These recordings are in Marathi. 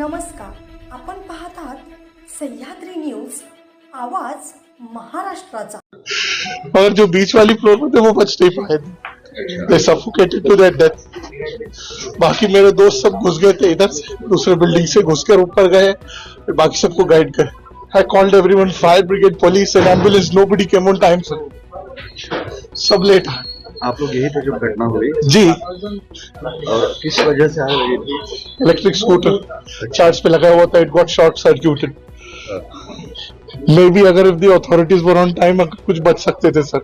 नमस्कार, आपण पाहत आहात सह्याद्री न्यूज, आवाज महाराष्ट्राचा। और जो बीच वाली फ्लोर में थे वो बच नहीं पाए थे, दे सफोकेटेड टू देयर डेथ। बाकी मेरे दोस्त सब घुस गए थे, इधर से दूसरे बिल्डिंग से घुसकर ऊपर गए, फिर बाकी सबको गाइड कर। I called everyone, fire brigade, police and ambulance, nobody came on time sir, सब लेट। आप लोग यही थे जब घटना हुई? जी। और किस वजह से आग लगी थी? इलेक्ट्रिक स्कूटर चार्ज पे लगा हुआ था, it got short circuited. Maybe अगर if the authorities were on time कुछ बच सकते थे सर।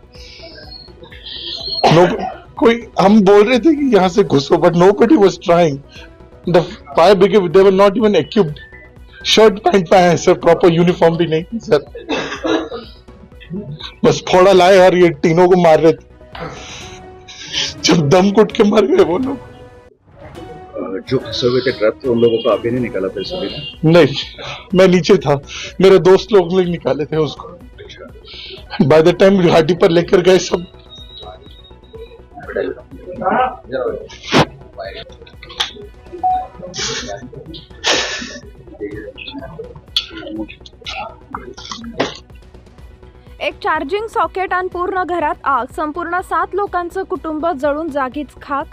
कोई हम बोल रहे थे कि यहाँ से घुसो, but nobody was trying. The fire brigade they were not even equipped. Shirt pant पे है सर, प्रॉपर यूनिफॉर्म भी नहीं थी सर। बस फोड़ा लाए और ये तीनों को मार रहे थे। जब दम घुट के मर गए वो लोग। जो फंसे हुए थे ट्रक थे, उन लोगों को आपने नहीं निकाला फिर सभी? नहीं, मैं नीचे था, मेरे दोस्त लोग ने निकाले थे उसको। बाय द टाइम घाटी पर लेकर गए सब। एक चार्जिंग सॉकेट आणि पूर्ण घरात आग, संपूर्ण 7 लोकांचं कुटुंब जळून जागीच खाक।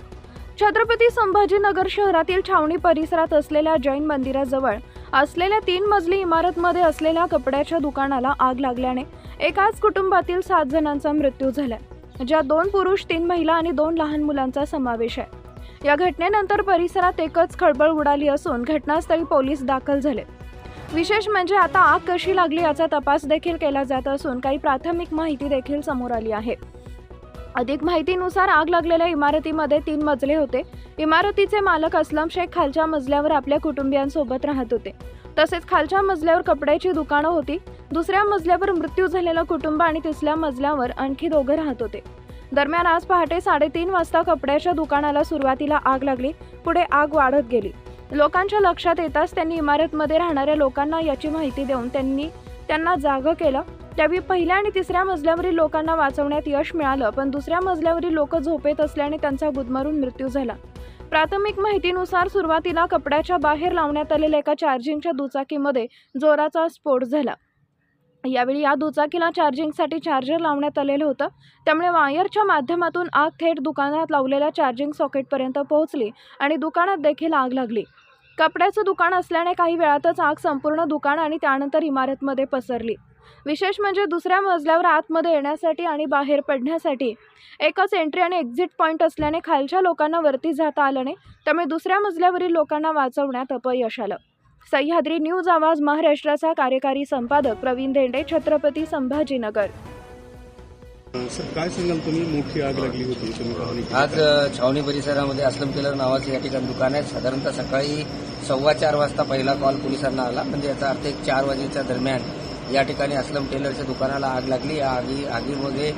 छत्रपती संभाजीनगर शहरातील छावणी परिसरात असलेल्या जैन मंदिराजवळ असलेल्या 3 मजली इमारतमध्ये असलेल्या कपड्याच्या दुकानाला आग लागल्याने एकाच कुटुंबातील 7 जणांचा मृत्यू झाला, ज्यात 2 पुरुष, 3 महिला आणि 2 लहान मुलांचा समावेश आहे। या घटनेनंतर परिसरात एकच खळबळ उडाली असून घटनास्थळी पोलीस दाखल झाले। विशेष म्हणजे आता आग कशी लागली याचा तपास देखील केला जात असून काही प्राथमिक माहिती देखील समोर आली आहे। अधिक माहितीनुसार आग लागलेल्या इमारतीमध्ये 3 मजले होते। इमारतीचे मालक असलम शेख खालच्या मजल्यावर आपल्या कुटुंबियांसोबत राहत होते, तसेच खालच्या मजल्यावर कपड्याची दुकानं होती। दुसऱ्या मजल्यावर मृत्यू झालेला कुटुंब आणि तिसऱ्या मजल्यावर आणखी 2 राहत होते। दरम्यान आज पहाटे 3:30 वाजता कपड्याच्या दुकानाला सुरुवातीला आग लागली, पुढे आग वाढत गेली। लोकांच्या लक्षात येताच त्यांनी इमारतमध्ये राहणाऱ्या लोकांना याची माहिती देऊन त्यांना जागं केलं। त्यावेळी पहिल्या आणि तिसऱ्या मजल्यावरील लोकांना वाचवण्यात यश मिळालं, पण दुसऱ्या मजल्यावरील लोक झोपेत असल्याने त्यांचा गुदमरून मृत्यू झाला। प्राथमिक माहितीनुसार सुरुवातीला कपड्याच्या बाहेर लावण्यात आलेल्या एका चार्जिंगच्या दुचाकीमध्ये जोराचा स्फोट झाला। यावेळी या दुचाकीला चार्जिंगसाठी चार्जर लावण्यात आलेलं होतं, त्यामुळे वायरच्या माध्यमातून आग थेट दुकानात लावलेल्या चार्जिंग सॉकेटपर्यंत पोहोचली आणि दुकानात देखील आग लागली। कपड्याचं दुकान असल्याने काही वेळातच आग संपूर्ण दुकान आणि त्यानंतर इमारतमध्ये पसरली। विशेष म्हणजे दुसऱ्या मजल्यावर आतमध्ये येण्यासाठी आणि बाहेर पडण्यासाठी एकच एंट्री आणि एक्झिट पॉईंट असल्याने खालच्या लोकांना वरती जाता आलं नाही, त्यामुळे दुसऱ्या मजल्यावरील लोकांना वाचवण्यात अपयश आलं। सह्याद्री न्यूज आवाज महाराष्ट्राचा कार्यकारी संपादक प्रवीण धेंडे, छत्रपती संभाजीनगर। सर, काय सांगाल तुम्ही? मोठी आग लागली होती तुम्ही पाहणी केली? आज छावणी परिसरामध्ये असलम टेलर नावाचं या ठिकाणी दुकान आहे। साधारणतः सकाळी 4:15 वाजता पहिला कॉल पोलिसांना आला, म्हणजे याचा अर्थ 4 वाजेच्या दरम्यान या ठिकाणी असलम टेलरच्या दुकानाला आग लागली। या आगीमध्ये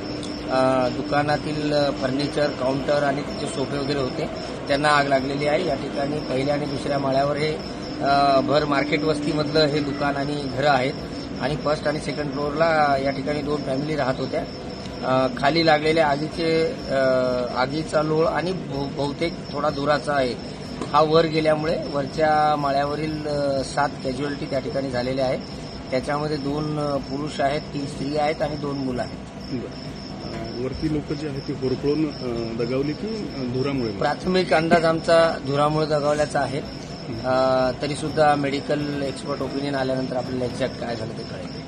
दुकानातील फर्निचर, काउंटर आणि तिचे सोफे वगैरे होते, त्यांना आग लागलेली आहे। या ठिकाणी पहिल्या आणि दुसऱ्या माळ्यावर हे भर मार्केट वस्तीमधलं हे दुकान आणि घरं आहेत आणि फर्स्ट आणि सेकंड फ्लोअरला या ठिकाणी 2 फॅमिली राहत होत्या। खाली लागलेल्या आगीचा लोळ आणि बहुतेक थोडा दुराचा आहे, हा वर गेल्यामुळे वरच्या माळ्यावरील 7 कॅज्युअलिटी त्या ठिकाणी झालेल्या आहेत। त्याच्यामध्ये 2 पुरुष आहेत, 3 स्त्री आहेत आणि 2 मुलं आहेत। वरती लोक जे आहेत ते होरपळून दगावली की धुरामुळे? प्राथमिक अंदाज आमचा धुरामुळे दगावल्याचा आहे, तरी सुद्धा मेडिकल एक्सपर्ट ओपिनियन आल्यानंतर आपल्याला एक्झॅक्ट काय झालं ते कळेल।